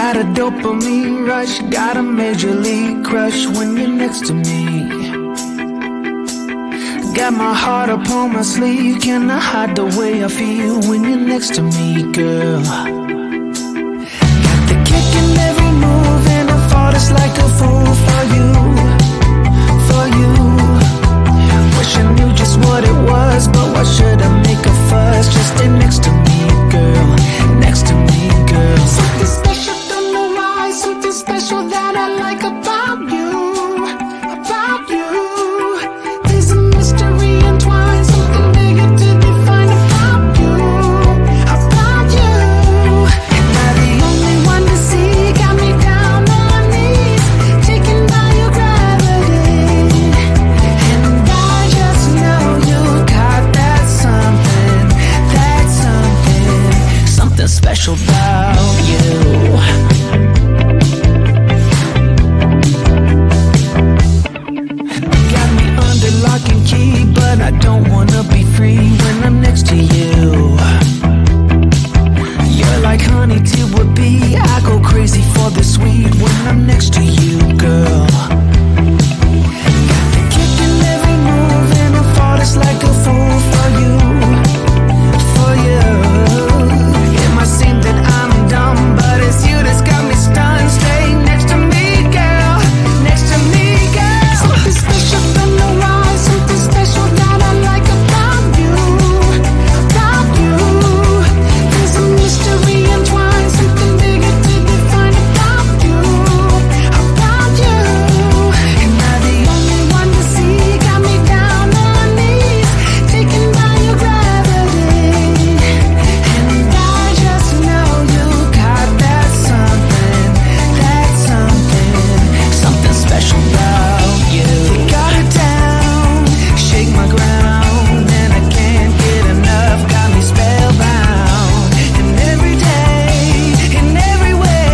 Got a dopamine rush, got a major league crush when you're next to me. Got my heart upon my sleeve, can I hide the way I feel when you're next to me, girl? Got the kick in every move and I fought just like a fool for you, for you. Wish I knew just what it was, but why should I make a fuss? Just stay next to me, girl, next to me, girl. Something special, don't know why, something special that I like about you, about you. There's a mystery entwined, something bigger to define about you, about you. Am I the only one to see? Got me down on my knees, taken by your gravity. And I just know you got that something, something special about you. Got me under lock and key, but I don't wanna be free when I'm next to you. You're like honey to a bee, I go crazy for the sweet when I'm next to you, girl. Got the kick in every move and I fought just like a fool for you, for you. It might seem that I'm dumb, but it's you that's got me stunned. Stay next to me, girl, next to me, girl. Something special, don't know why, something special that I like about you, about you. There's a mystery entwined, something bigger to define about you, about you. Am I the only one to see? Got me down on my knees, taken by your gravity. And I just know you got that something, something special about you. You got it down, shake my ground, and I can't get enough, got me spellbound. And every day, in every way,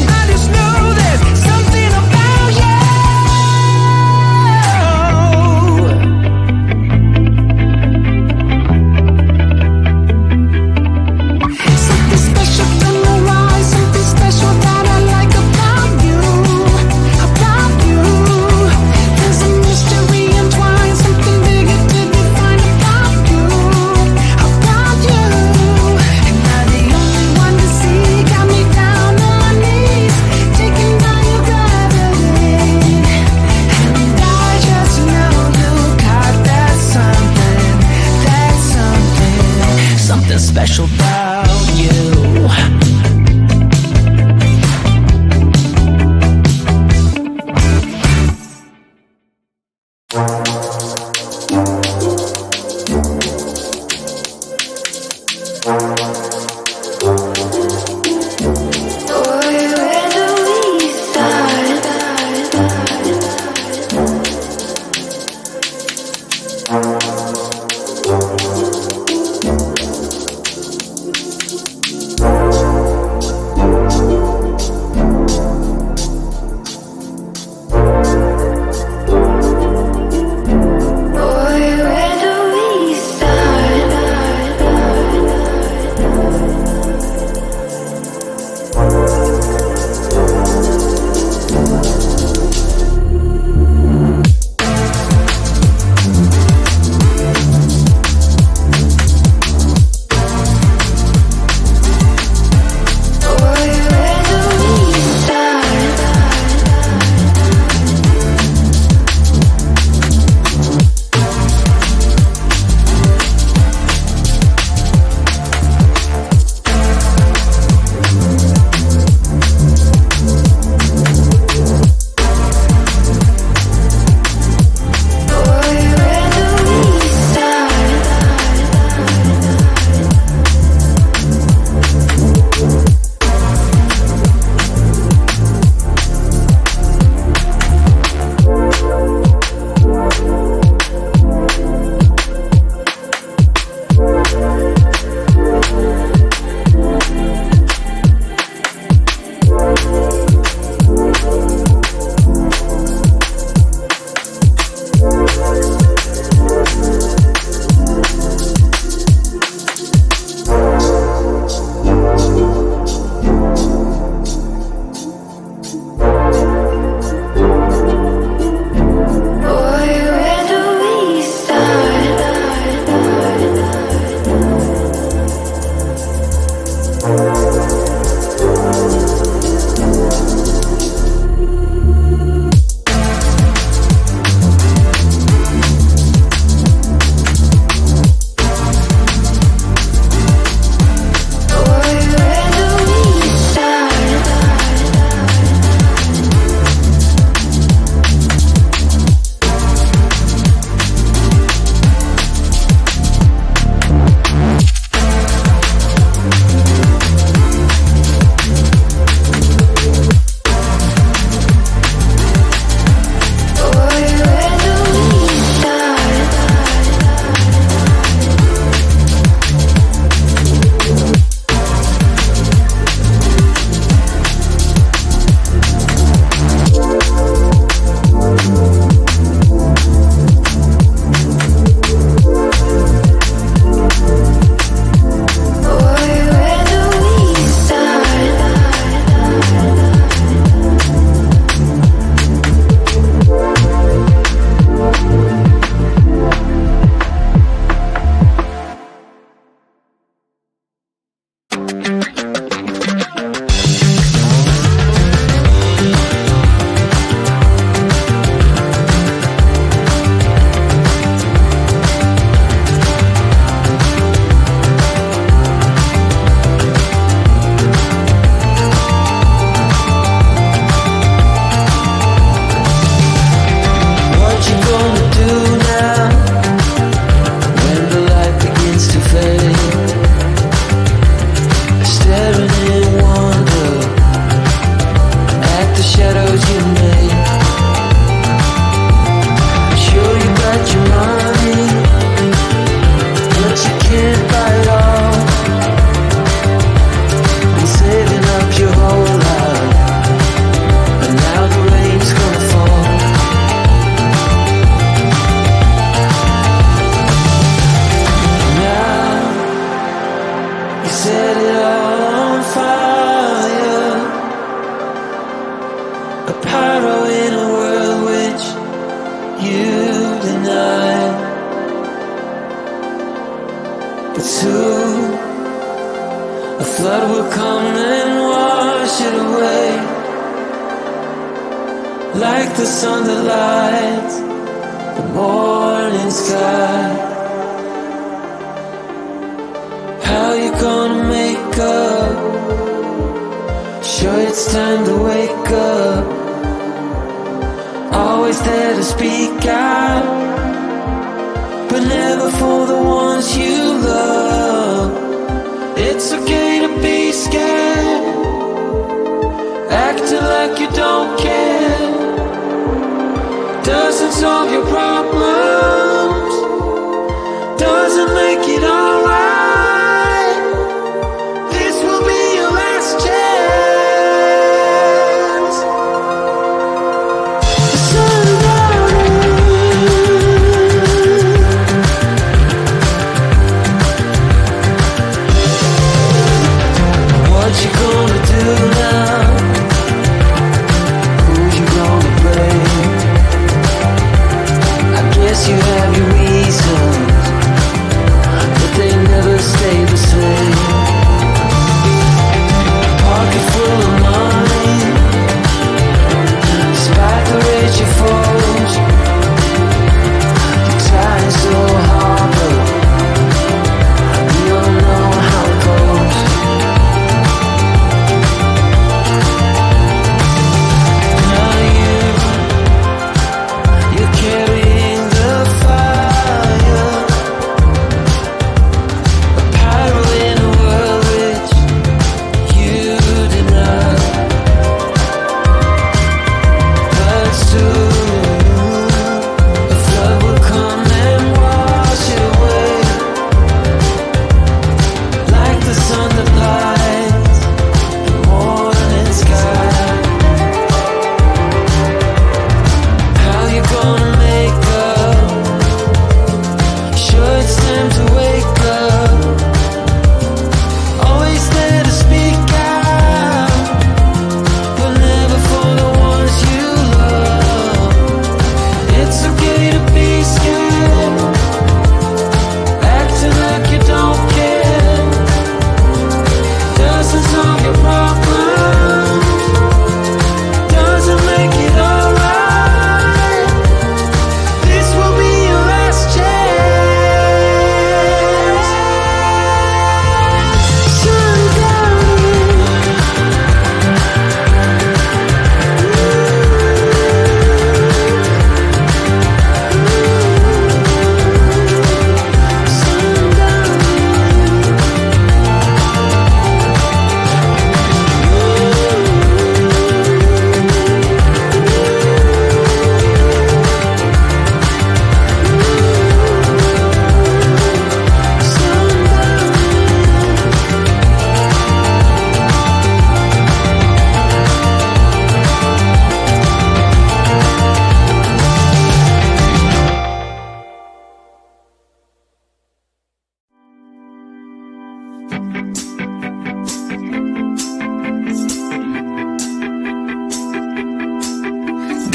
I just know there's something about you. Something special, don't know why, something special that I like about you, about you. There's a mystery entwined, something bigger to define about you, about you. Am I the only one to see? Got me down on my knees, taken by your gravity. And I just know you got that something special about you. Where do we start?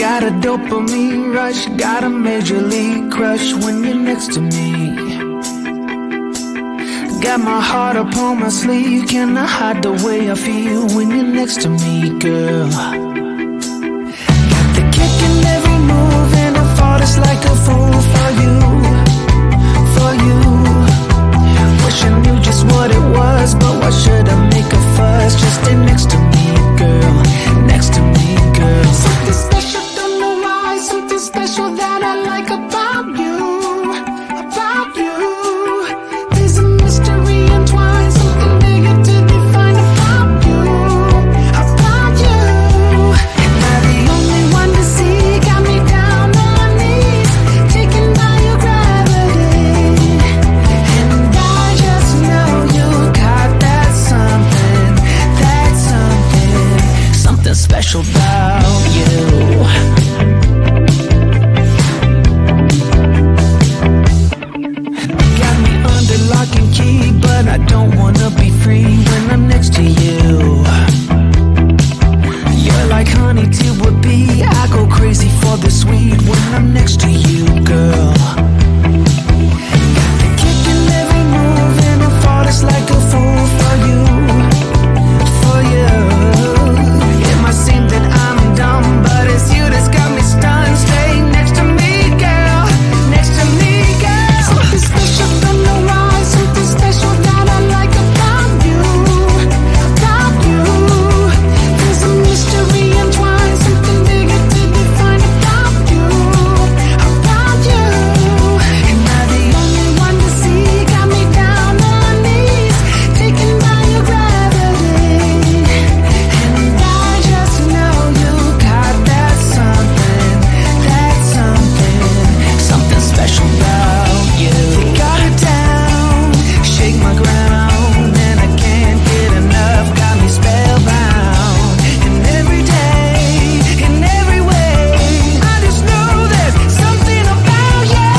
Got a dopamine rush, got a major league crush when you're next to me. Got my heart upon my sleeve. Can I hide the way I feel when you're next to me, girl? Got the kick in every move, and I fought just like a fool for you, for you. Wish I knew just what it was, but why should I make a fuss? Just stay next to me, girl, next to me, girl. Something special, don't know why. Something special that I like about you, about you. There's a mystery entwined, something bigger to define about you, about you. Am I the only one to see? Got me down on my knees, taken by your gravity. And I just know you got that something, something special about you. Got me under lock and key, but I don't wanna be free when I'm next to you. You're like honey to a bee. I go crazy for the sweet when I'm next to you, girl. Got the kick in every move, and I fought just like a fool for you, for you. It might seem that I'm dumb, but it's you that's got me stunned. Stay next to me, girl, next to me, girl. Something special, don't know why. Something special that I like about you, about you. There's a mystery entwined, something bigger to define about you, about you. Am I the only one to see? Got me down on my knees, taken by your gravity. And I just know you got that something, something special about you. You got it down, shake my ground, and I can't get enough. Got me spellbound. And every day, in every way, I just know there's something about you.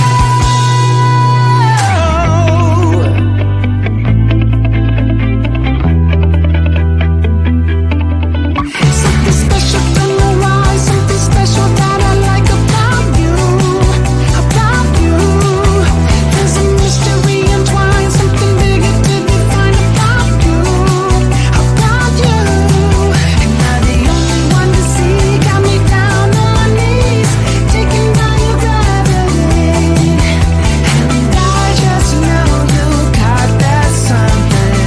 Something special, don't know why. Something special that I like about you, about you. There's a mystery entwined, something bigger to define about you, about you. Am I the only one to see? Got me down on my knees, taken by your gravity. And I just know you got that something,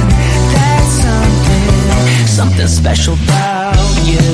something special about you.